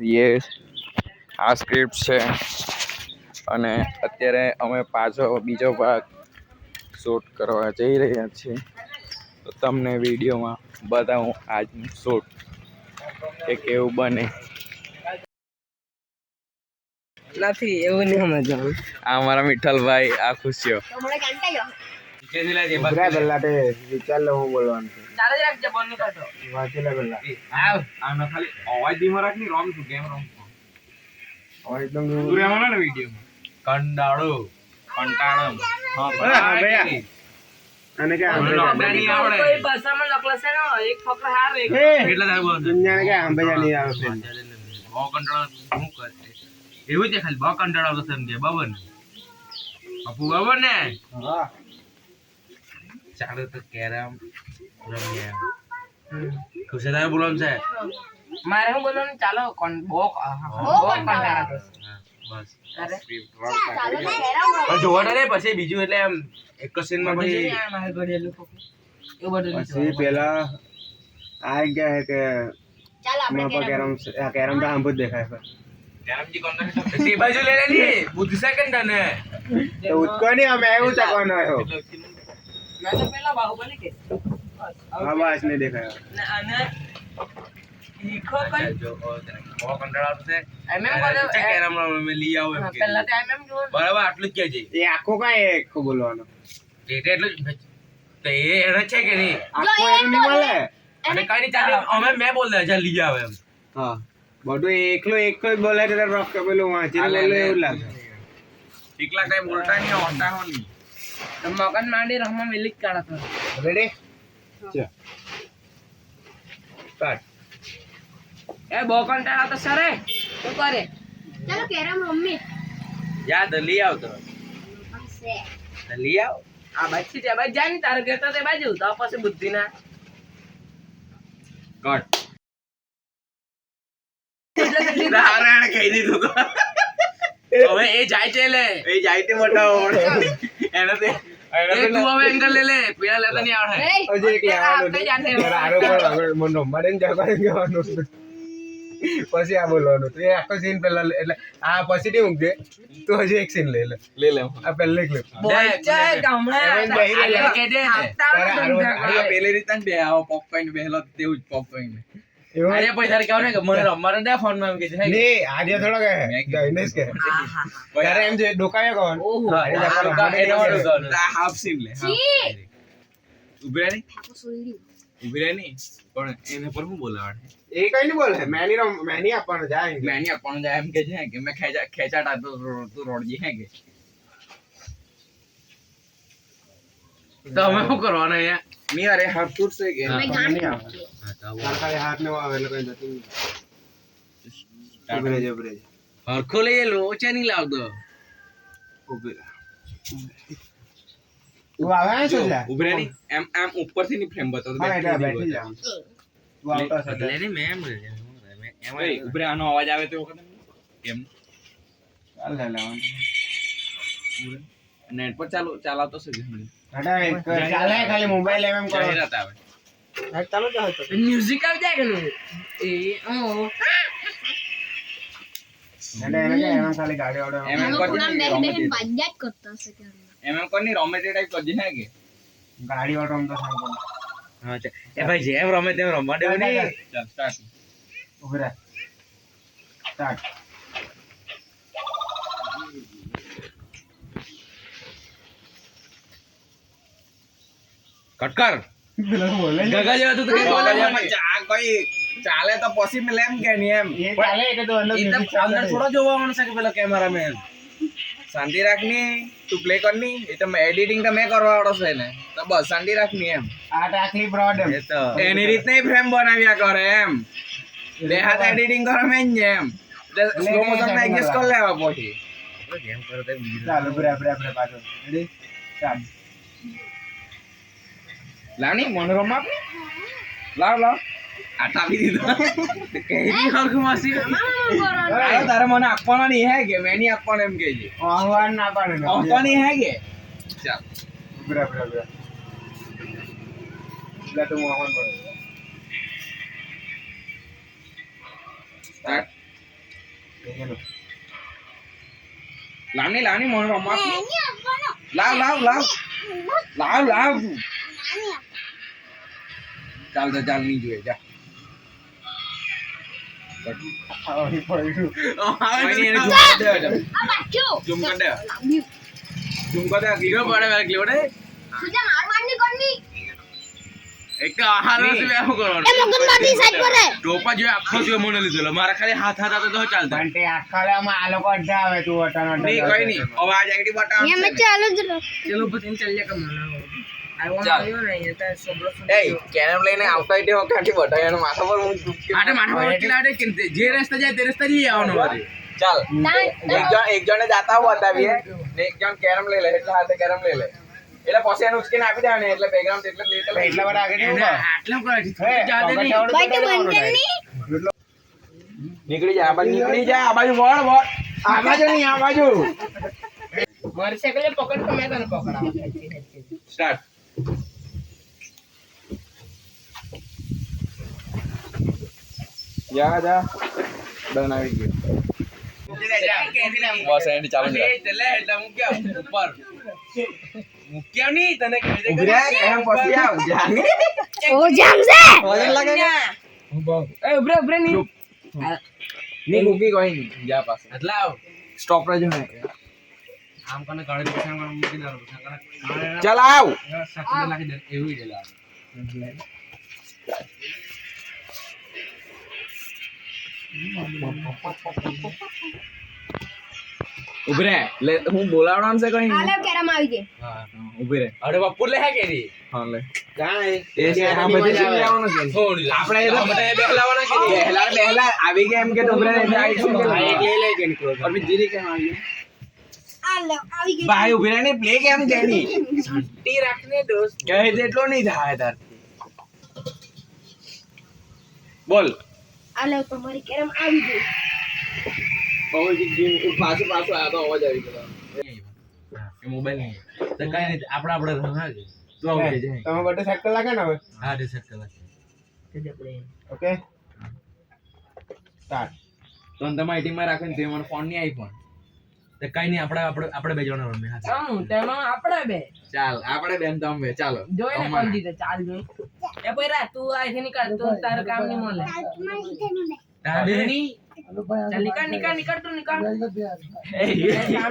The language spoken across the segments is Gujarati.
ये આ સ્ક્રિપ્ટ છે અને અત્યારે અમે પાછો બીજો ભાગ શૂટ કરવા જઈ રહ્યા છીએ. તો તમને વિડીયોમાં બતાવું આજનું શૂટ કે કેવું બને. નથી એવું નહીં સમજવાનું. આ મારા મિઠ્ઠલભાઈ, આ ખુશીઓ. વિચાર લો હું બોલવાનું છે. ચાલે જ રાખજે બંધ કરતો. વાંચી લે પેલા. આનો ખાલી અવાજ ધીમો રાખ ની. રોમ છું કેમ રોમ હવે એકદમ તું રહેવાનો ને વિડીયોમાં. કંટાળો હા ભાઈ અને કે કોઈ ભાષામાં લખલો છે ને એક ફકરા હાર એક એટલે થાય બોલ દુનિયાને કે આંબેજા નહીં આવે છે. બહુ કંટાળો શું કરે એવું છે ખાલી બહુ કંટાળો તો સમજે બાબન અપુ બાબન ને હા ચાલો તો કેરમ રમીએ. ખુશી તારે બોલવાનું છે. મારે હું બોલવાનું ચાલો કોણ બહુ કંટાળા કરે. બસ અરે પણ જોવા દે પછી બીજું એટલે એમ એક જ સીન માં પછી મારે ઘડેલું એવું બધું પછી પેલા આ ગયા હે કે માં પર કેરમ તો આમ જ દેખાય છે. કેરમજી કોણ તે બાજુ લઈ લેલી બુદ્ધિ સેકન્ડ ને તો ઉચકો નહીં અમે એવું ચકવાનો આવ્યો. મેં તો પેલા બાહુબલી કે હા બસ નહીં દેખાય. અને ઈખો કઈ જો બહુ કંટાળો છે એમ બોલે કેરમ મે લઈ આવો એમ કે પહેલા તો એમ જો બરાબર આટલું જ કે છે એ આખો કાંઈ આખો બોલવાનો એટલું જ તો એ એને છે કે નહીં આખો એનું નહીં મળે. અને કઈ નહીં ચાલે અમે મેં બોલ દે જા લઈ આવે એમ હા બધું એકલો એક જ બોલે તો રોક પેલું વાંચીને બોલે એવું લાગે. એકલા કઈ બોલતા નહીં હોતા હો નહીં. મગન માંડી રમવા મિલી જ કાઢતો. રેડી ચા સ્ટાર્ટ. એ બહુ કંટાળા તો સરે શું કરે ચાલો કેરમ રમીએ. યાદ લઈ આવ તો લઈ આવ આ બાજુ તે બાજુ જાય ને તારે ઘેર તો તે બાજુ તો પછી બુદ્ધિ ના કટ નારાયણ કહી દીધું તો હવે એ જાય છે લે એ જાય તે મોટા એને તે તું હવે એંગલ લે લે પેલા લેતા નહીં આવડે હજી એક લેવાનું આપણે જાતે છે. આરો પર આગળ મન રમવાડે ને જવાનું પછી આ બોલવાનું. તો એ આખો સીન પેલા એટલે આ પછી નહીં મૂકજે તું હજી એક સીન લે લે આ પહેલે ક્લિપ બોલ છે ગામડા કે દે પેલી રીતના બે આવો પોપ કોઈન બેહલો તેવું જ પોપ કોઈન એવું અરે પછી તારે કહો ને કે મને રમવાનું દે ફોન માં એમ કે છે નહીં આજે થોડો કહે જઈનેશ કહે ત્યારે એમ જે ડોકાયો કોણ ઓહો હાફ સીન લે ઉભી રહે ઉભી રહે નહીં પણ એને પર હું બોલાવાડે એ કઈ નહીં બોલે મેની આપવાનો જાય મેં નહીં આપવાનું જાય એમ કે છે કે મેં ખેંચાતા તો તું રોડજી હે કે તો અમે શું કરવાનું અહીંયા નહીં અરે હાફ ફૂટ છે કે નહીં આવે ખાલી હાથ ને આવે એટલે કઈ જતું ઉભી રહેજે હરખો લઈ લોચે નહીં લાવતો ઉભી રહે તું આવે ને શું લે ઉભી રહે નહીં એમ એમ ઉપરથી ની ફ્રેમ બતાવતો હા એટલે બેઠી જા તું આવતો છે એટલે નહીં મેં એમ એમાં ઉભી રહે આનો અવાજ આવે તો વખત કેમ ચાલ લે લેવાનું નેટ પર ચાલાવતો છે કે ચાલે ખાલી મોબાઈલ એમ કરો જાહેરાત આવે ચાલો ચાલો મ્યુઝિક આવી જાય કે નહીં એ ઓ એને એમ ખાલી ગાડી વાળો એમ એમ કોની રોમેટી ટાઈપ કરજે હે કે ગાડી વાળો રમતો થાય હા એ ભાઈ જેમ રમે તેમ રમવા દેવું નહીં ચાલ સ્ટાર્ટ ઉભી રહે સ્ટાર્ટ કટ કર બોલે ગગા જેવા તું તો કઈ બોલે આ કોઈ ચાલે તો પોસિબલ એમ કે નહીં એમ એ ચાલે કે તો અંદર એકદમ અંદર થોડો જોવાનું છે કે પેલો કેમેરામેન શાંતિ રાખની તું પ્લે કરની એ તો એડિટિંગ તો મેં કરવા વાળો છે ને તો બસ શાંતિ રાખની એમ આ ટાકલી પ્રોબ્લેમ એ તો એની રીતના ફ્રેમ બનાવ્યા કરે એમ બે હાથ એડિટિંગ કરે મેં જ એમ સ્લો મોશન માં એડજસ્ટ કરી લેવા પછી ગેમ કરો તો ચાલો આપણે પાછો રેડી સ્ટાર્ટ લાની મનોરમા લાવ આ ટાપી દીધો કેવી હરખું માસી તારે મને આપવાનો નહીં હે કે મેં નહીં આપવાનો એમ કે છે આહવાન ના પાડે આપવાની હે કે ચાલ બરાબર લે તો આહવાન બોલ સ્ટાર્ટ લાવની મોન રમવા લાવ ચાલ નહીં જોઈએ જા ઝૂમ કર દે કીધો પડે મેં ક્લિયો દે સુજા માર મારની કોની એક તો આહાર છે બે શું કરવાનું એ મગનમાંથી સાઈડ પર હે ટોપા જો આખો જો મને લીધેલો મારા ખાલી હાથ તો ચાલતા બંટી આખાડામાં આ લોકો અડધા આવે તું અટાનો નહીં કોઈ નહીં અવાજ આઈડી બતાવ યે મે ચાલો જ ચલો પછી ચાલ્યા કે મને આવ્યો ચાલ. આવ્યો ને એ તો સોબરો એ કેરમ લઈને આવતા એટલે કાઠી બતાવ એનો માથા પર હું આટે માથા પર કિલાડે કે જે રસ્તા જાય તે રસ્તા જઈ આવવાનો વારે ચાલ એક જણે જાતા હો બતાવીએ ને એક જણ કેરમ લઈ લે એટલે હાથે કેરમ લઈ લે એટલે પછી એને ઉચકીને આપી દેવાને એટલે બેકગ્રાઉન્ડ એટલે એટલા બધા આગળ નહીં એને ઉભા. આટલા કરે છે હે, જાતે નહીં ભાઈ તો બંધનની નીકળી જા આ બાજુ વળ આ બાજુ નહીં આ બાજુ મારી સાયકલ પકડ તો મેં તને પકડાવા સ્ટાર્ટ જા ડન આવી ગયો બસ એન્ડ ચાલુ છે એટલે મૂક્યા ઉપર મૂક્યા નહીં તને ઉભરા કેમ પછી આવ જાને ઓ જામ છે વજન લાગે કે એ ઉભરે નહીં ની મૂકી કોઈ નહીં જા પાસે એટલે આવ સ્ટોપ રહેજો ને આમ કને ગાડી પછાણ મૂકી દેવાનું પછાણ ચાલ આવ સાચી લાગી દે એવું જ લાગે ઉભરે લે હું બોલાવવાનું છે કઈ હાલે કેરમ આવી ગઈ ઉભી રે અરે બાપુ લે હે કેરી હા લે કાંઈ. એ છે આ બધી શીખ લેવાનું છે આપણે એ બધા બેહલાવાના કે પહેલા આવી ગયા એમ કે તો ઉભરે રહે આવી શું આ એક લઈ લે કે નહીં close up. और जीरी केम આવી હાલે આવી ગઈ ભાઈ ઉભી રહે ને પ્લે કેમ કેની ટી રાખને દોસ્ત કહે તેટલો નહીં થાય તાર બોલ હાલે તમારી કેરમ આવી ગઈ પવનજી જીમ પાછો આયા તો અવાજ આવી ગયો એ મોબાઈલ નહીં તો કઈ નહીં આપણે રંગા છે તું આવ કે જાય તમે બધે સેટ કરી લાગે ને હવે હા રિસેટ કલા ઓકે સ્ટાર્ટ તો તમે આઈટી માં રાખીને તે મને ફોન નહીં આઈફોન તો કઈ નહીં આપણે બે જણા રમે હા તેમાં આપણે બે ચાલ આપણે બેન તમે ચાલો જોઈને કોણ જીતે ચાલ જોઈ એ પૈરા તું આઈથી નીકળ તું તારું કામ નહીં મળે તારે નહીં ચાલ નીકળ તું નીકળ કામ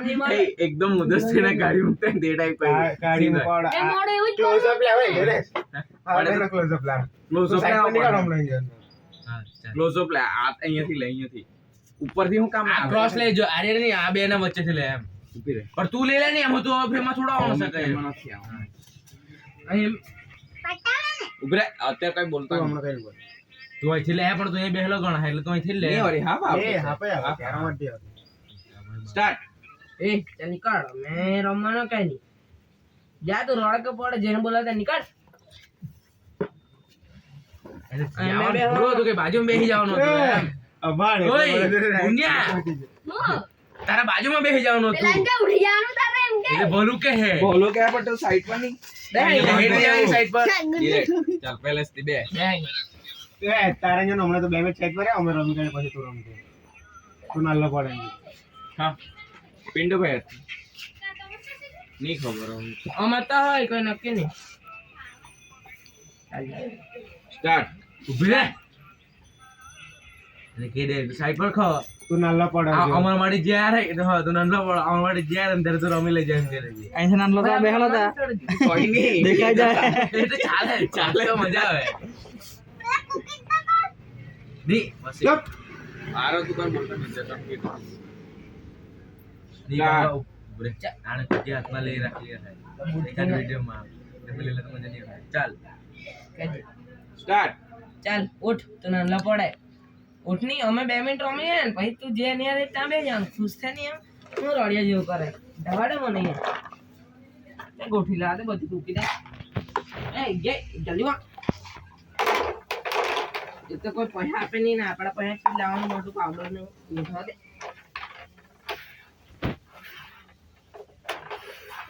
નહીં મળે એકદમ મુદસ થઈને ગાડી મૂકતા ને તે ટાઈપ ગાડી મુકાવડા. એ મોડે એવું જ ક્લોઝ અપ લાવે ઘરે હા ક્લોઝ અપ લાવ ક્લોઝ અપ સાઈડ પર નીકળો હમણાં અહીંયા. હા ચાલ ક્લોઝ અપ લે આ અહીંયાથી લે અહીંયાથી ઉપરથી હું કામ આ ક્રોસ લેજો અરે નહીં આ બે ના વચ્ચેથી લે એમ ઉભી રહે પણ તું લઈ લે ને એમ તો ફ્રેમમાં થોડો આવવાનો છે કઈ એમાં નથી આવવાનું. અહીં ઉભી રહે અત્યારે કઈ બોલતા તું નહીં. હમણાં કઈ બોલ. તું અહીંથી લે પણ તું એ બેહલો ગણા એટલે તું અહીંથી જ લે નહીં વળી, હા બાપ. એ હા ભાઈ હવે કેરમ જ દે. સ્ટાર્ટ એ ચાલ નીકળ મેં રમવાનો કઈ નહીં જા તું રોડ કે પડે જેને બોલાવતા નીકળ બોલો તું કે બાજુમાં બેસી જવાનું હતું એમ અભાણ ઓય, એટલે મને ઊંઘ્યા. તારા બાજુમાં બેસી જવાનું પેલા હતું કે ઉડી જવાનું તારે એમ કે એટલે ભલું કે હે બોલો કે પણ તો સાઈડ પર નહીં હેડ જવાની સાઈડ પર Direct. ચાલ પહેલેથી બે એ તારે જો ને હમણાં તો બે મેચ સેટ કરે અમે રમી કરે પછી તું રમજે તું નાલ્લો પડે એમ. હા પિંડો ભાઈ નહીં ખબર હવે. અમાર તો હોય કોઈ નક્કી નહીં સ્ટાર્ટ ઊભી રહે એટલે કે દે સાઈડ પર ખો તું નાલ્લો પડે આ અમાર માડી જ્યાં રે તો હા તું નંદલો પણ અમાર માડી જ્યાં રે ત્યારે તું રમી લે જેમ કરે છે અહીંથી નાનલો તો બેહલો તા કોઈ નહીં દેખાય જાય એ તો ચાલે તો મજા આવે દી બસ ચૂપ. આરો તું કઈ બોલતો નથી તમે કીધું. દી બાબા ઉભરે આને કુટી હાથમાં લઈ રાખી છે એકાદ વિડિયોમાં તમે લઈ લે તો મજા નહીં આવે ચાલ કહેજે. સ્ટાર્ટ ચાલ ઉઠ તું નાનલો પડે ઉઠ ની અમે 2 મિનિટ રમીએ ને પછી તું જે નહીં આવે ત્યાં બે જવાનું ખુશ થાય ને એમ હું રડિયા જેવું કરે ઢવાડે મને અહીંયા એ ગોઠી લા દે બધું તૂકી દે એ જે જલ્દી વા એ તો કોઈ પૈસા આપે નહીં ને આપણા પૈસા લાવવાનું બધું પાવડર ને ઉઠવા દે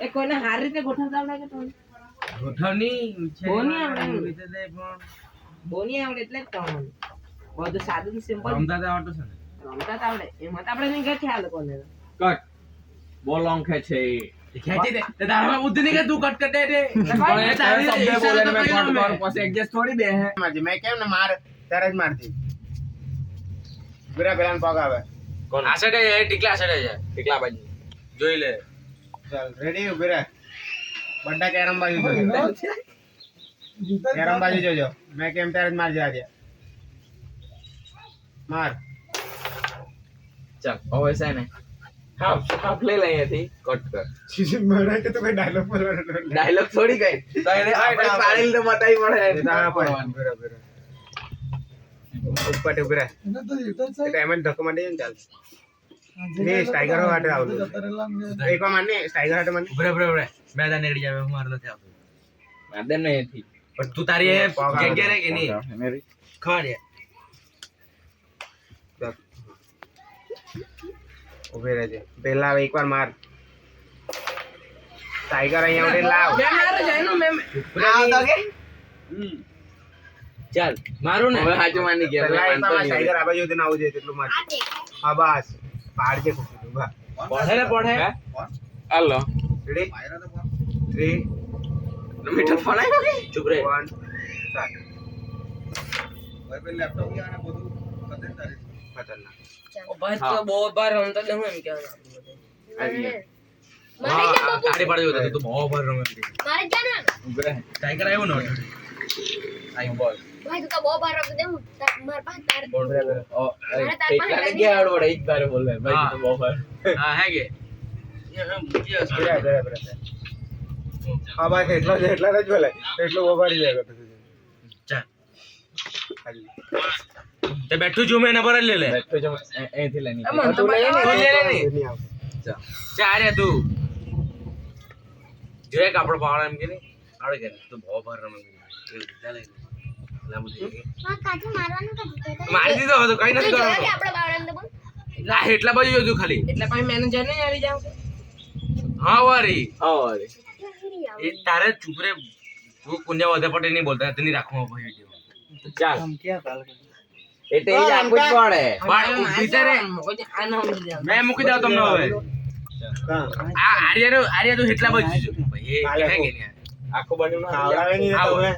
એ કોઈને સારી રીતે ગોઠવતા આવડે કે તમને ગોઠવણી બહુ નહીં આવડે. રીતે દે પણ બહુ નહીં આવડે એટલે જ તમને બધું સાદું સિમ્પલ રમતા તો આવડતું છે ને રમતા જ આવડે એમાં તો આપણે નહીં ઘર ખ્યાલ કોને કટ બહુ લોંગ ખેંચે ખેંચી દે તે તારામાં બુદ્ધિ નહીં કે તું કટ કટે દે પણ એ તારે શબ્દ બોલે ને મેં કટ ઈશારો કર પછી એડજસ્ટ થોડી બે હે મારજી મેં કેમ ને માર ત્યારે જ મારતી પેલા પગ આવે કોણ આ સાઈડે એ ટીકલા સાઈડે જાય એકલા બાજુ જોઈ લે ચાલ રેડી ઉભી રહે બંટા કેરમ બાજુ જોજો કેરમ બાજુ જોજો મેં કેમ ત્યારે જ મારજી આજે માર ચાલ હવે છે ને હાફ લઈ લઈએ થી કટ કર મારા કે તો કોઈ ડાયલોગ બોલવાનો ડાયલોગ થોડી કઈ તો એને આપણે પાડેલ તો બતાવી પડે બરાબર ઉપર ઉભી રહે એમ જ ધક્કો મારી ને ચાલ એ ટાઈગર વાટે આવલું એક વાર મારને ટાઈગર વાટે મારને બરે બરે બરે મેં તને નીકળી જાવ હું મારું નથી આવતું માદમ નહીં થી પણ તું તારી એ જગ્યા રે કે નહીં મેરી ખબર છે ઉભી રહેજે પેલા એકવાર માર ટાઈગર અહીંયા ઉડે લાવ મેં મારું જાયનું મેં આવતો કે ચાલ મારું ને હવે હાજુ માની ગયા પેલા મેં એકવાર માનતો ટાઈગર આ બાજુ ઉડીને આવવું જોઈએ તેટલું માર આ દેખ હા બસ પાડજે કુકુ બસ પડે ને પડે હે હાલો રેડી 3 મીઠા ફોનાય કે ચૂપ રે 1 સ્ટાર્ટ ખતરનાક ઓ ભાઈ તો બહુ બાર રમતા જ હું એમ કહેવાનું આવી ગયા. મારે હા, ક્યાં તારી પાડી જોતો તું બહુ ભર રમે મારે ક્યાં ના ઉભી રહે ટાઈગર આવ્યો ને આઈ બોલ ભાઈ તું તો બહુ બાર રમતો દે હું માર પાસે તાર ઓ અરે મારે તાર પાસે એકલા ને ગયા આવડે એક બારે બોલે ભાઈ હા. તો બહુ વાર હા હે કે બરાબર હા બસ એટલો જ બોલે એટલું વગાડી જાય ચાલ ખાલી તે બેઠું છું મેં નંબર જ લે લે બેઠો જો અહીંથી લઈને એ મને તો તું લઈ બતાવો. તું લે લે ને. નહીં આવે. ચાલ ચાલ રે તું જોયે કે આપણો પાવડા એમ કે નહીં આવડે કે તું બહુ ભર રમે ચાલ લાંબુ થઈ ગયું હા કાચું મારવાનું કે મારી દીધો હતો કઈ નથી કે કરવાનું આપણે બાવળાને તો બોલ લા એટલા બાજુ જોજો ખાલી એટલે પછી મેનેજર નહીં આવી જાવ હા વારી અરે એ તારે ચૂપ રે તું કુંજા વધે પટે નહીં બોલતા તેની રાખવા ભાઈ વિડિયો ચાલ એટલે એ જ આપવું જ પડે પણ ઊભી તો રે. આ નામ લીધા મેં મૂકી દઉં તમને હવે હા. આ આર્યા તો એટલા બાજુ જોજો ભાઈ એ કાલે હે હું. કે નહીં આખો બાજુ ખાવડાવે નહીં ને આવો. તમે.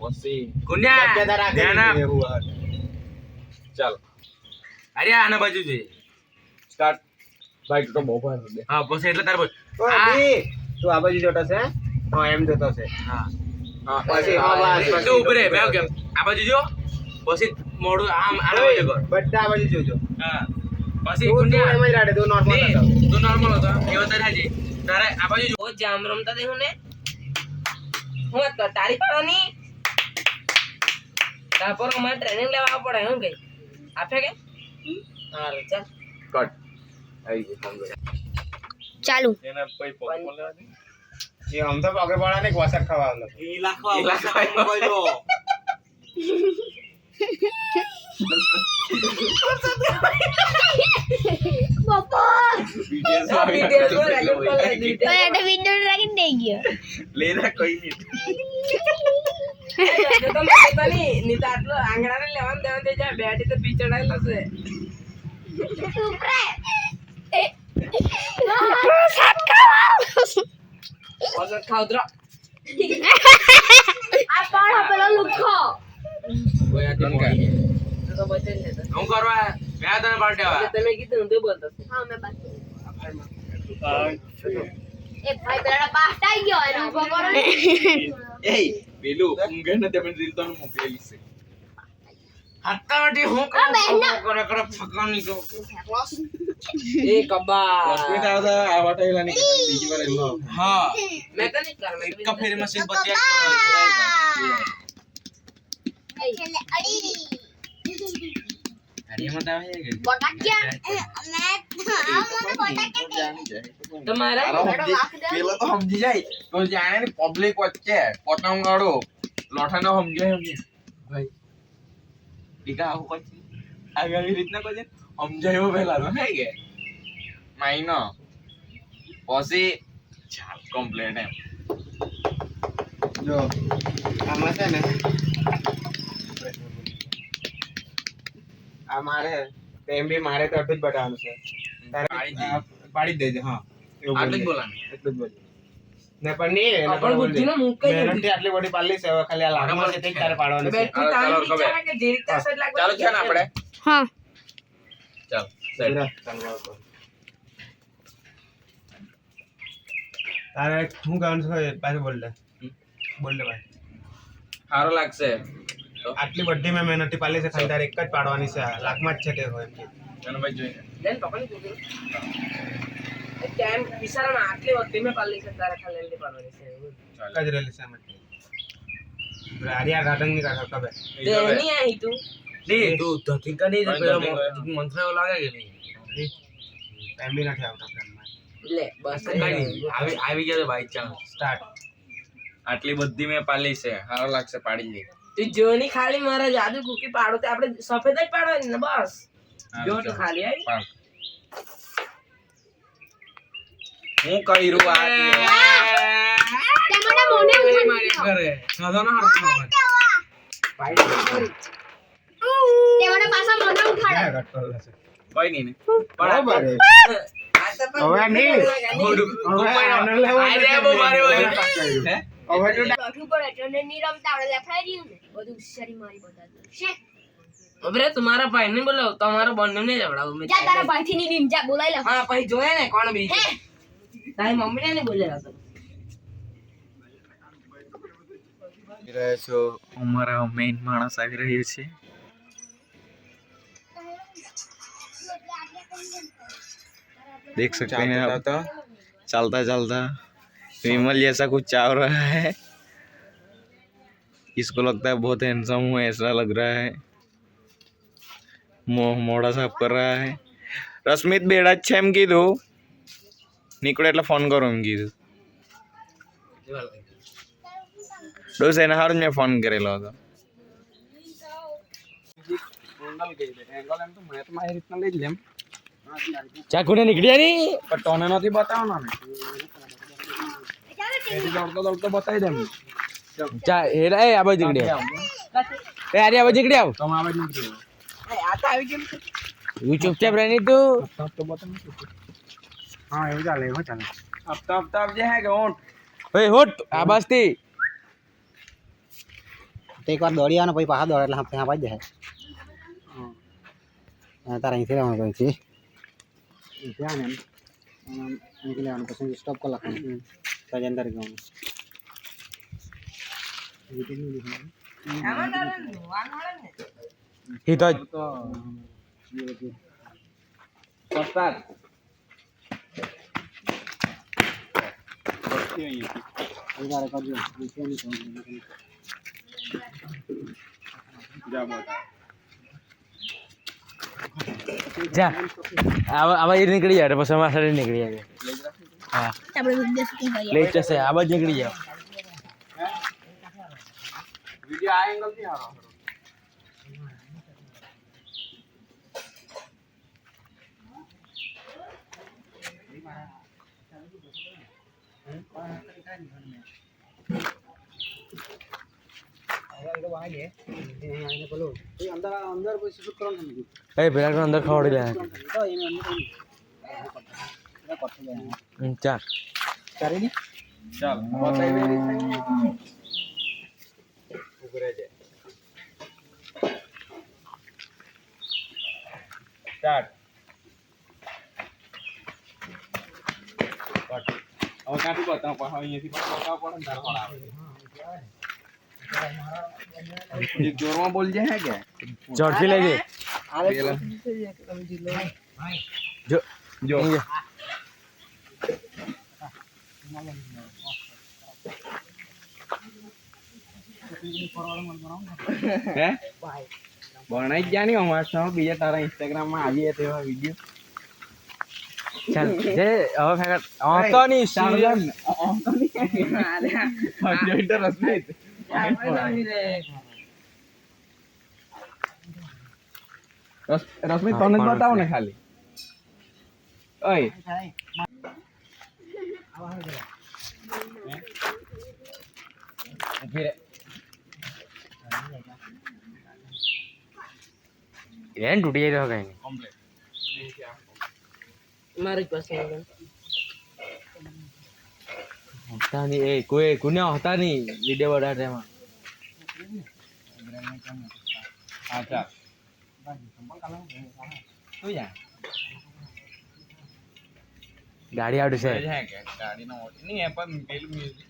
પછી કુંજા શક્યતા રાખે ધ્યાન આપ. નહીં એવું આવે. ચાલ આર્યા આના બાજુ જોઈએ સ્ટાર્ટ ભાઈ તું તો બહુ વાર દે હા પછી એટલે તાર બાજુ ઓ, દી, તું આ બાજુ જોતો છે હા એમ જોતો છે હા પછી હા બસ તું ઊભી રહે મેં કેમ આ બાજુ જો પછી મોઢું આમ આના બાજુ કર બધા આ બાજુ જોજો હા પછી તું કુંજા એમ જ રાડે તું નોર્મલ નહીં, હતો તું નોર્મલ હતો એવો તારે હાજી તારે આ બાજુ જો ઓ જામ રમતા દે હું ને હું તો તારી પાડવાની તાપર અમારે ટ્રેનિંગ લેવા પડે હું કઈ આપે કે હારું ચાલ કટ આવી ગઈ ફોન કરે ચાલુ એના કોઈ પોપ લેવા દે એ આમ તો પગે પડે ને વસર ખાવાનો ઈ લાખવા પપ્પા આ details બોલ, આગળ બોલ, details. તો એને વિન્ડો રાખીને દઈ ગયો લેના કોઈ નહીં તો તમે કહેતા નહીં, નહીં તો આટલો આંગળાને લેવાનું દેવાનું થઈ જાય, બેટી તો પીચડાયેલો છે. વગર ખાવ તો આ પાડો પેલો લુખો કોઈ આથી મોડી તો બચાવી લેતા. હું કરવા મેં તને પાર્ટી એટલે તમે કીધું ને તે બોલતા હતા. હા મેં બાકી એ ભાઈ પેલા પાસ્ટ આવી ગયો એને ઉભો કરો ને. એ પેલું ઊંઘે ને તમે રીલ તો મોકલેલી છે હત્તાવટી હું આ બહેનના- કરે કરે ફકવાની તો એ કબા હોસ્પિટલ આવતા આ વાટેલા ની બીજી વાર એલો હા મેં તો નહીં કર, મેં તો એક ફેરી મશીન પર ચેક છેલ્લે અડી અરે મત આવે કે બટાક્યા મેં મને બટાક્યા તમારા પેલો તો સમજી જાય તો જાણે ને પબ્લિક વચ્ચે પતંગ ગાડો લોઠાનો સમજાય સમજી ભાઈ ટીકા આવું પછી આવી રીતના પછી સમજાયો પેલા તો હે કે માઈનો પછી ચાલ કમ્પ્લેટ એમ જો આમાં છે ને આ મારે તો એમ બી મારે તો અડધું જ બતાવવાનું છે તારે પાડી જ દેજે હા એવું આટલું જ બોલ બોલવાનું. એટલું જ બોલ ને પણ નહીં એને પણ બુદ્ધિનો મુકાઈ ગયો. મહેનતથી આટલી બધી પાડલી છે હવે ખાલી આ લાગમાં છે તે જ તારે પાડવાની છે બેટરી ચાલો, તાણી ચાલો, વિચારે કે જે રીતે હશે એટલે આગળ ચાલો છે ને આપણે હા ચાલ બરાબર. ચાલો, ચાલો. તારે શું કહેવાનું છે પાછું બોલ લે ભાઈ સારું લાગશે તો આટલી બધી મેં મહેનતથી પાડલી છે ખાલી તારે એક જ પાડવાની છે આ લાગમાં જ છે તે હોય એમ કે. જનભાઈ જોઈએ બેન પકડી તું કેમ બિચારામાં આટલી વખતે મેં પાલી છે તારે ખાલી એમની પાડવાની છે એવું. એક જ રેલી છે એમ જ. આર્યા રાધનની કાકા ખબર તે નહીં આવી તું નહીં તું ધતિંગ કા નહીં ભાઈ, પેલો ધતિંગ ભાઈ. મંત્ર એવો લાગે કે નહીં એમ બી નથી આવતા પ્લાનમાં લે બસ કઈ નહીં આવી ગયા ભાઈ ચાન્સ સ્ટાર્ટ આટલી બધી મેં પાલી છે સારું લાગશે પાડી દે તું જો ની ખાલી મારા જાદુ કુકી પાડો તે આપણે સફેદ જ પાડવાની ને બસ જો તો ખાલી આવી પાડ. હું કર્યું આ તે મને મોને ઉઠાડી કરે સાધો ના હાથ તે મને પાછા મને ઉઠાડે કોઈ નહીં ને બરાબર છે. આ તો પણ હવે નહીં. હવે આનો લેવો આઈ રે બહુ ભારે હોય. હે? હવે તો કાઠું પડે એટલે ની રમતા આવડે લેફડાઈ રહ્યું ને બધું શરી મારી બતાતું છે અબરે તમારા ભાઈ ને બોલાવ તમારા બંને ને જવડાવું મેં જા તારા ભાઈથી ની નિમજા બોલાઈ લે હા પછી જોયે ને કોણ બી તારી મમ્મી ને બોલેલા તો રહ્યા છો અમારા મેઇન માણસ આવી રહ્યો છે देख सकते हैं आप चलता चलता विमल जैसा कुछ चाव रहा है इसको लगता है बहुत हैंडसम हूँ ऐसा लग रहा है मोड़ा साफ कर रहा है रश्मित बेड़ा છે એમ કીધું નીકળે એટલે ફોન કરો એમ કીધું ડોસ એના હારું મેં ફોન કરેલો હતો ચાકુને નીકળ્યા નહીં પણ તને નથી બતાવવાનો ને દોડતો બતાવી દે ચા હેડા એ આ બાજુ નીકળી એ આરી આ બાજુ નીકળી આવ તમે આ બાજુ નીકળી આ તો આવી ગયું તું ચૂપચાપ રહી તું હા એવું ચાલે હપ્તા જે હે કે ઓટ ઓય હોટ આ બાજથી તો એક વાર દોડી આવવાનો પછી પાછા દોડે એટલે આપણે હા જાય તારા અહીંથી રહેવાનું કહે છે ત્યાં ને નીકળી લેવાનું પછી સ્ટોપ કરી લખવાનું પછી અંદર જવાનું આમાં તારે વાન મળે ને હી તો સ્ટાર્ટ તારે કરજો જા આવા એ નીકળી જાય પછી અમારા શરીર નીકળી જાય હા આપણે વિડિયો શૂટિંગ કરીએ લઈ જશે આ બાજુ નીકળી જાવ વિડિયો આ એંગલ થી આવો અંદર પછી શૂટ કરવાનું એ પેલા અંદર ખવડી લે ચા ચારે ની ચાલ બતાવી સ્ટાર્ટ હવે ક્યાંથી બતાવો પણ અહીંયાથી પણ બતાવો પડે ને તારે પણ આવે એક જોરમાં બોલજે હે કે ઝડપી લેજે જો જો હે બનાઈ ગયા નહીં અમારે સામે બીજા તારા ઇન્સ્ટાગ્રામ માં આવીએ તેવા વિડીયો ચાલ જે હવે ફેગટ તો નહીં સીરિયસ રસમિત રશ્મિ તને જ બતાવો ને ખાલી ઓય ઉભી રે એન તૂટી જાય તો કઈ નહીં કમ્પ્લીટ મારી જ પાસે હતા નહીં એ કોઈ કોને હતા નહીં વિડીયો બનાવતા એમાં હા ચાલ શું યાર ગાડી આવડી છે ગાડીનો નહીં એ પણ પેલું મ્યુઝિક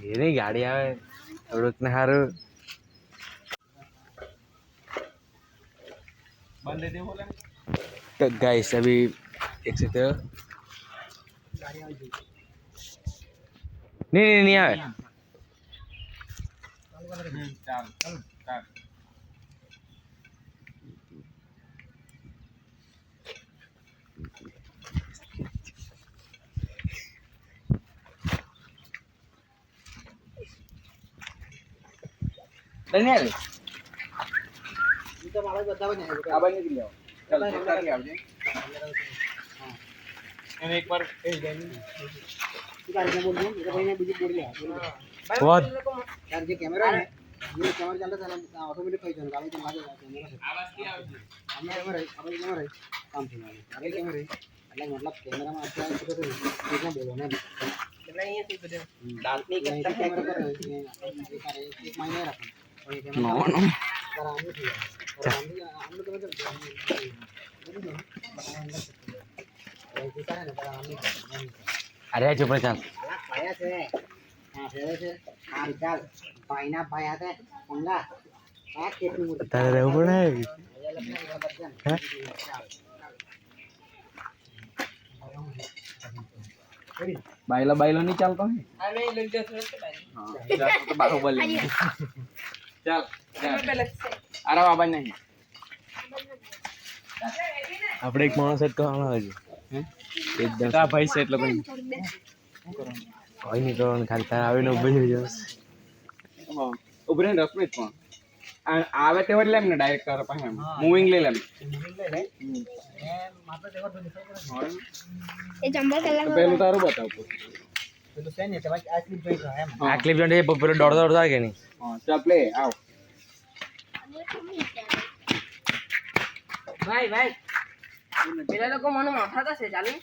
એ નહીં ગાડી આવે થોડુંક ને સારું બંધ દે બોલે तो गाइस अभी देख सकते हो नहीं आवे ચાલ ચાલ नहीं आवे આ બાજુ નીકળી આવો ચાલ તારી આવજે એને એકવાર કહી દે बहुत यार जे कैमरा है ये कैमरा चालता है ऑटोमेटिक થઈ જવાનું ગાડી તો લાગે કેમેરા છે આ વાસ્તી આવજે આપણે કેમેરા કામ થઈ જવાનું અરે કેમેરા એટલે મતલબ કેમેરામાં અત્યારે શું કરું એટલા બોલો ને એટલે અહીંયાથી બધું દાંતની કરતા કેમેરા કરે એક મહિના રાખો और ये कैमरा नो नो जरा आमने થઈ જાય हम लोग तो अरे चुप रह चल पाया से हां फेरे से हां चाल पाइना पाया थे पंगा आ खेती मुर्गी तारे रहू पड़े हैं બાયલો બાયલો નહીં ચાલતો ને આને લઈ જતો હતો ભાઈ હા ચાલ તો બાહુબલી ચાલ તમે પહેલા જ છે. આરા બાબા નહીં આપણે એક માણસ સેટ કરવાનો છે એકદમ તા ભાઈ છે એટલે કોઈ કોઈ નહીં કરવાનું ખાલી તારે આવીને ઉભી થઈ જશે હા ઉભરે રસપ્રીત પણ આવે તે એટલે એમને ડાયરેક્ટ કરે પાસે એમ મૂવિંગ લઈ લેમ એ જંબલ કલાક તો પહેલું તારું બતાવ तो सेन है भाई आज क्लिप જોઈ है આ ક્લિપ જોઈને પેલો દોડતો દોડતો આવે કે નહીં હા ચાલ પ્લે આવ ભાઈ ભાઈ પેલા લોકો મને માથાતા છે ચાલી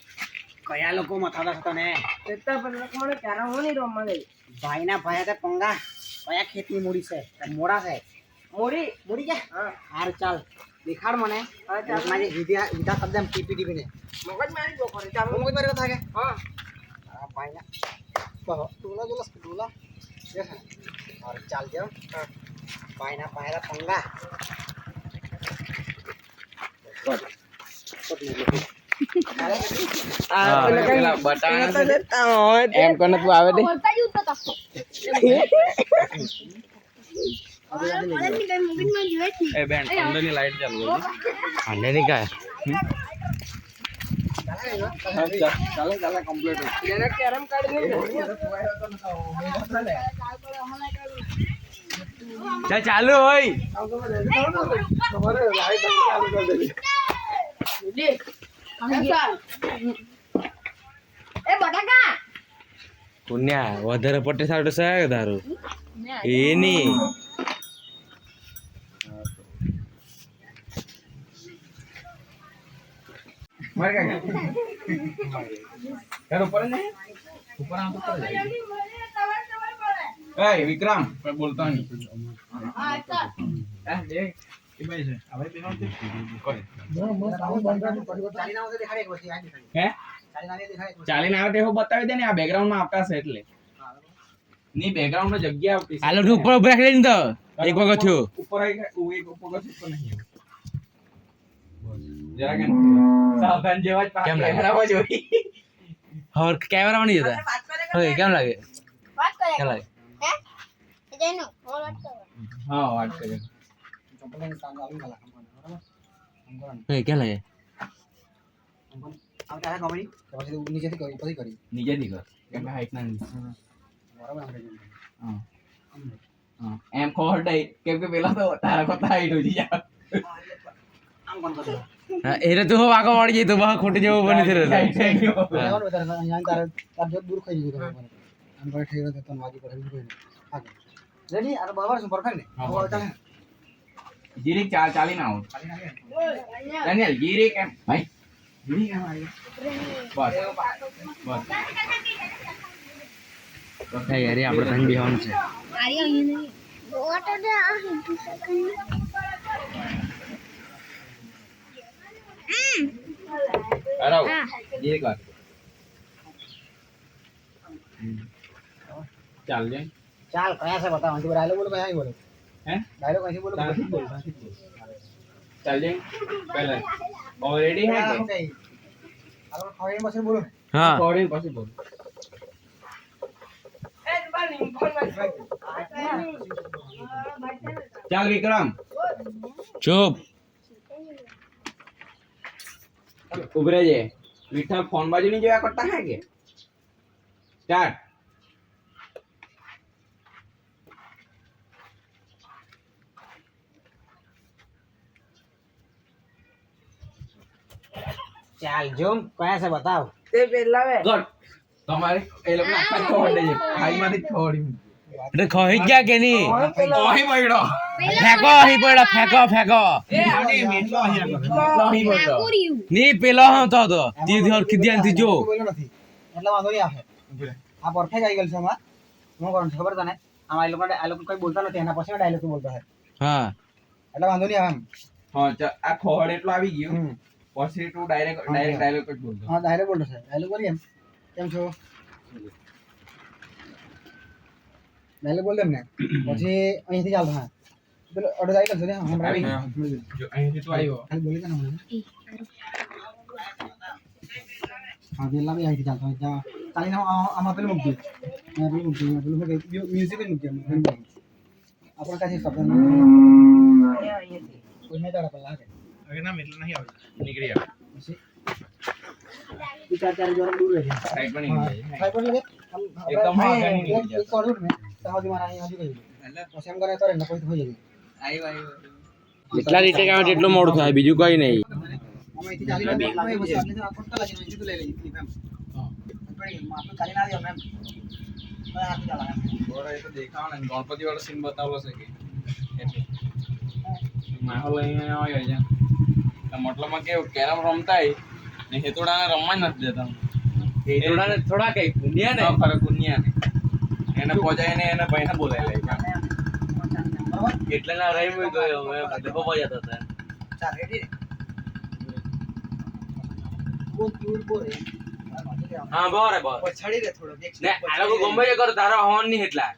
કયા લોકો મથાડા હતા ને તેતા પર લોકો મને ક્યારે હું નહીં રમવા દે ભાઈના ભાયા તે પંગા કયા ખેતની મૂડી છે મોડા છે મોડી મૂડી કે હા હાર ચાલ દેખાડ મને હા, ચાલ. મારી વિદ્યા વિદ્યા શબ્દ એમ ટીપી ને મગજ મારી ગયો કરે ચાલો હું મારી କଥା કે હા આ ભાઈના ટોલા જોલા ટોલા દેખ હાર ચાલ જાવ ભાઈના ભાયા પંગા હા પેલા બટાણા એમ કોને તું આવે દે બોલતા જ ઉતો તો મને ની કઈ મૂવી માં જોઈ છે એ બેન અંદરની લાઈટ ચાલુ હોય આને નહીં કાય ચાલે ચાલે કમ્પ્લીટ એને કેરમ કાઢી દે ચાલ ચાલુ હોય એ બટાકા પુણ્યા વધારે પટ્ટે સાડો છે તારું એ નહીં મારે કાકા યાર ઉપર ને ઉપર આમ તો પર જાય એ વિક્રમ કોઈ બોલતો નહીં દેખ કે ભાઈ છે હવે બેનો તે કોઈ હે ચાલીને આવે તેવો બતાવી દે ને આ બેકગ્રાઉન્ડ માં આવતા છે એટલે ની બેકગ્રાઉન્ડ માં જગ્યા આવતી છે આલો તું ઉપર ઉભા રાખી તો એક વખત થયો ઉપર આવી એક ઉપર ઉપર નહીં જરા કે સાવધાન જેવા જ કેમ લાગે? કેમેરામાં જોઈ હવે કેમેરામાં નહીં જતા હવે કેમ લાગે વાત કરે કેમ લાગે હે એ જઈનો ઓલ વાત કરે હા વાત કરે હવે કેમ લાગે નીચેથી કરી પછી કરી નીચેથી કર કેમ કે હાઈટ ના બરાબર હા હા એમ ખોટ દઈ કેમ કે પેલા તો તારા કરતા હાઈટ ઓછી જાય આમ કોણ કરે હા એ તું વાગો મળી જાય તો બહુ ખોટી જેવું બની છે દૂર ખાઈ ગયું તમે આમ પર ઠેરો તો તન વાગી પડે રેડી આ બરાબર છે પરફેક્ટ ને હા, હવે ચાલે જીરીક ચાલીને આવો દાનિયલ જીરીક એમ ભાઈ જીરીક એમ આવી બસ બસ યાર આપણે તને બેહવાનું છે અરે જીરીક વાર ચાલ જાય ચાલ કયા છે બતાવો તું ડાયલોગ બોલો કયા બોલો હે ડાયલોગ કઈ બોલો ચાલ જાય પહેલા ઓલરેડી હે કે આપણે ખોઈ પછી બોલો હા ઓલરેડી પછી બોલ ચાલ વિક્રમ ચૂપ ઉભરે જે વિઠ્ઠલ ફોન બાજુ ની જોયા કરતા હે કે સ્ટાર્ટ ચાલ જો કયા છે બતાવ તે પેલા વે ગોડ તમારે એ લોકો આખા ખોડ દે ખાઈ માંથી ખોડી એટલે ખોઈ ગયા કે નહીં ઓહી પડ્યો ફેંકો અહીં પડ્યો ફેંકો ઓહી પડ્યો ની પેલો હતો તો દીદી ઓર ધ્યાનથી જો બોલ્યો નથી એટલે વાંધો નહીં આવે આ પરફેક્ટ આવી ગયેલ છે આમાં શું કરવાનું છે ખબર તને આમાં આ લોકો કઈ બોલતા નથી એના પછી ડાયલોગ બોલતો છે હા એટલે વાંધો નહીં આવે એમ હા આ ખોડ એટલો આવી ગયો પછી તું ડાયરેક્ટ ડાયલોગ જ બોલતો હા ડાયરેક્ટ બોલતો છે ડાયલોગ બોલી એમ કેમ છો ડાયલોગ બોલ દેમ ને પછી અહીંથી ચાલતો હા પેલો અડો આવી ગયો છે ને હમણાં જો અહીંથી તો આવ્યો ખાલી બોલી કે ના મને હા પેલા બી અહીંથી ચાલતો ચાલીને આમાં પેલું મૂકજો પેલું મ્યુઝિક જ મૂકજો આપણે કાંઈ શબ્દ કોઈ નહીં તારા પર લાગે નીકળી આવ પછી ચાર જોર દૂર રહે સાઈડ પર નીકળી જાય સાહેબ બોલે એકદમ આગળ નીકળી જાય એક કરોડ ને તમારી મારા અહીં હજી ગયું પછી એમ કરે તો ને કોઈ થઈ જાય જેટલા રીતે કામ એટલું મોડું થાય બીજું કઈ નહીં અમે અહીંથી ચાલી પછી આપણે તો કોણ લાગી ને લઈ લઈ મેમ આપણે ચાલી ના આવ્યો મેમ હાથ ચાલા બરોબર એ તો દેખાવ ને ગણપતિ વાળો સીન બતાવલો છે કે એટલે માહોલ અહીંયા આવ્યો છે તો મતલબમાં કેવું કેરમ રમતા ને હેતોડાને રમવા જ નથી દેતા હેતોડાને થોડા કઈ પુણ્યા ને ખરે કુનિયા ને એને પહોંચાઈને એને ભાઈને બોલાવી લે એટલે ના રહી ગયો મેં ડબ્બો જતા હતા ચાલ રેડી બોલ દૂર બોલે હા બરાબર પછાડી રે થોડો દેખ ને આ લોકો ગમે તે કરો તારો હોન નહીં એટલા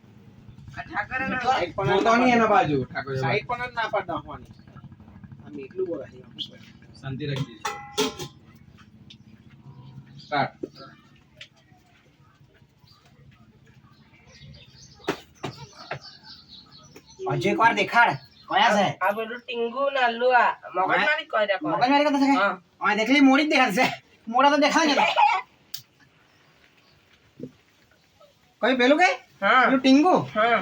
જોતો નહીં એના બાજુ ઠાકોર સાઈડ પણ જ ના પાડ નાખવાની આમ એટલું બોલે છે શાંતિ રાખી સ્ટાર્ટ હજુ એકવાર દેખાડ કયા છે આ બધું ટીંગુ ને અલ્લુઆ મગજમારી કર્યા કરે મગજ મારી કરતા છે હા. હા દેખલી મોડી જ દેખાડશે મોડા તો દેખાય ને કઈ પેલું કઈ હા પેલું ટીંગુ હા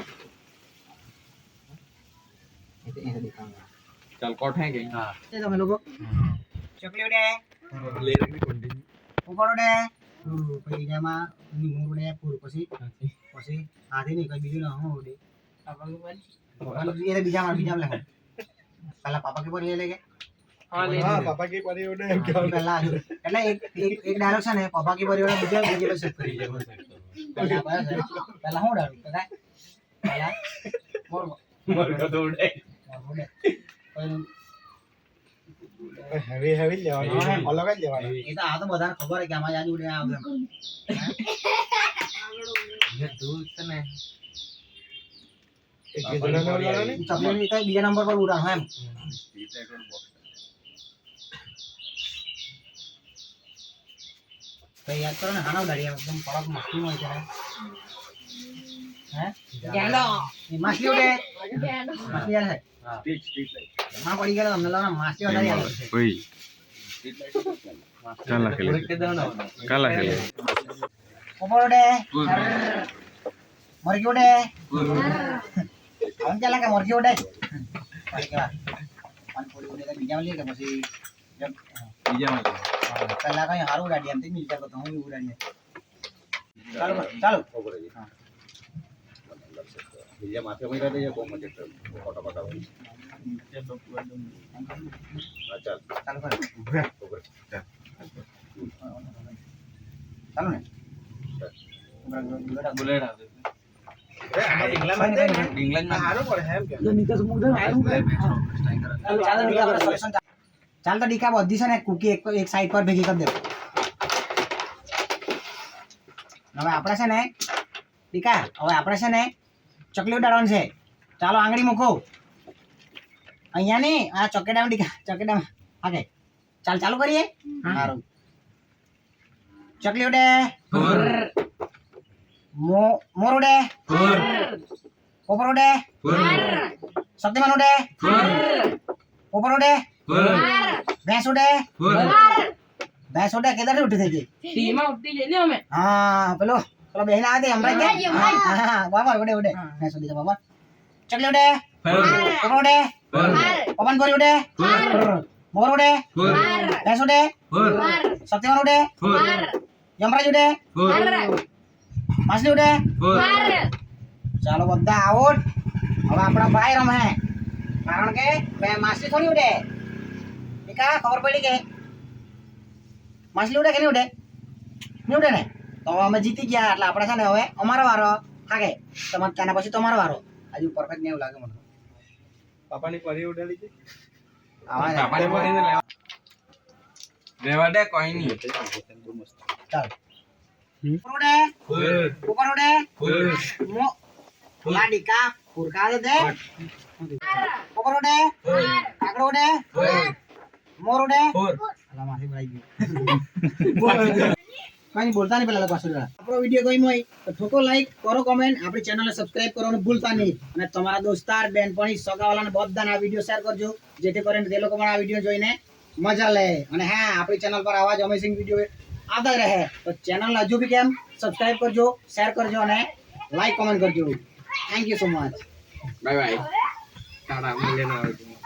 ચાલ કોટ હે કે હા તે તમે લોકો ચકલીઓ ને લે રાખી કોન્ટિન્યુ ઉપર ને પછી એમાં મૂળ ને પૂર પછી આધી નહીં કઈ બીજું ના હું ઉડે એ બીજા લખે પહેલા પાપા કે પર લે કે હા લે પાપા કી પરી ઓડે પહેલા એટલે એક ડાયલોગ છે ને પાપા કી પર બીજા સેટ કરી પહેલા હું ડાયલોગ તો કાય પહેલા મોર તો ઉડે હેવી હેવી લેવાનું અલગ જ લેવાનું એ તો આ તો બધાને ખબર છે કે આમાં યાદ ઉડે આવે દૂર છે ને એક જણા ને લેવાનું ચકલી તો બીજા નંબર પર ઉડાડો એમ તો યાદ કરો ને આનો ઉડાડી એકદમ કડક મસ્તી હોય છે હે ચાલો એ માછલી ઉડે માછલી યાદ છે સ્ટીચ સ્ટીચ લાઈક માં પડી ગયેલો તમને લાગે માછલી વધારે યાદ છે ઓય કાલા ખેલે કાલા ખેલે ઉપર ઉડે મરઘી ઉડે આમ ચાલે કે મરઘી ઉડે પડી ગયા પાણી ઉડે બીજા લે કે પછી બીજામાં પહેલા કઈ હારું ઉડાડી એમ તે વિચાર કરતો હું ઉડાડીએ ચાલો ચાલો બીજા માથે કોઈ રહે છે કોમ છે ફોટો પટાવો ચાલ ચાલુ કર ચાલુ ને બુલેટ આવે સારું પડે એમ કે ચાલ તો ડીકા બધી છે ને કુકી એક સાઈડ પર ભેગી કરી દે હવે આપણે છે ને ડીકા હવે આપણે છે ને ચકલી ઉડાડવાનું છે ચાલો આંગળી મૂકો અહીંયા નહીં આ ચોકેડામાં ડીકા ચોકેડામાં ઓકે ચાલ ચાલુ કરીએ સારું ચકલી ઉડે મોર ઉડે પોપર ઉડે શક્તિમાન ઉડે પોપર ઉડે ભેંસ ઉડે ભેંસ ઉડે કેદાર ઉઠી થઈ ગઈ ટીમાં ઉઠી જઈ ને અમે હા પેલો બેન આવે તે હમણાં કે હા બાબા ઉડે ઉડે ભેંસ ઉડે બાબા ચકલી ઉડે પોપર ઉડે પવન બોરી ઉડે મોર ઉડે ભેંસ ઉડે શક્તિમાન ઉડે યમરાજ ઉડે માછલી ઉડે ચાલો બધા આઉટ હવે આપણા ભાઈ રમે કારણ કે માછલી થોડી ઉડે ટીકા ખબર પડી કે માછલી ઉડે કે નહીં ઉડે નહીં ઉડે ને તો અમે જીતી ગયા એટલે આપણે છે ને હવે અમારો વારો હાગે તમારે ત્યાંના પછી તમારો વારો હજુ પરફેક્ટ નહીં એવું લાગે મને પાપાની પરી ઉડાડી છે પાપાને ભરીને રેવા દે કોઈ નહીં ચાલ ઉડે ઉપર ઉડે મોલા ડીકા ફુરકા દે ઉપર ઉડે આગળ ઉડે મોર ઉડે અલા માથી ભરાઈ ગયું કઈ બોલતા નહીં પેલા લોકો પાછળ આપણો વિડીયો ગમ્યો હોય તો ઠોકો લાઈક કરો કોમેન્ટ આપણી ચેનલને સબસ્ક્રાઇબ કરવાનું ભૂલતા નહીં અને તમારા દોસ્તાર બેનપણી સગાવાલાને બધાને આ વિડીયો શેર કરજો જેથી કરીને તે લોકો પણ આ વિડીયો જોઈને મજા લે અને હા આપણી ચેનલ પર આવા જ અમેઝિંગ વિડીયો આવતા રહે તો ચેનલ હજુ બી કેમ સબસ્ક્રાઇબ કરજો શેર કરજો અને લાઈક કોમેન્ટ કરજો thank you so much bye bye Tata મળીને આવજો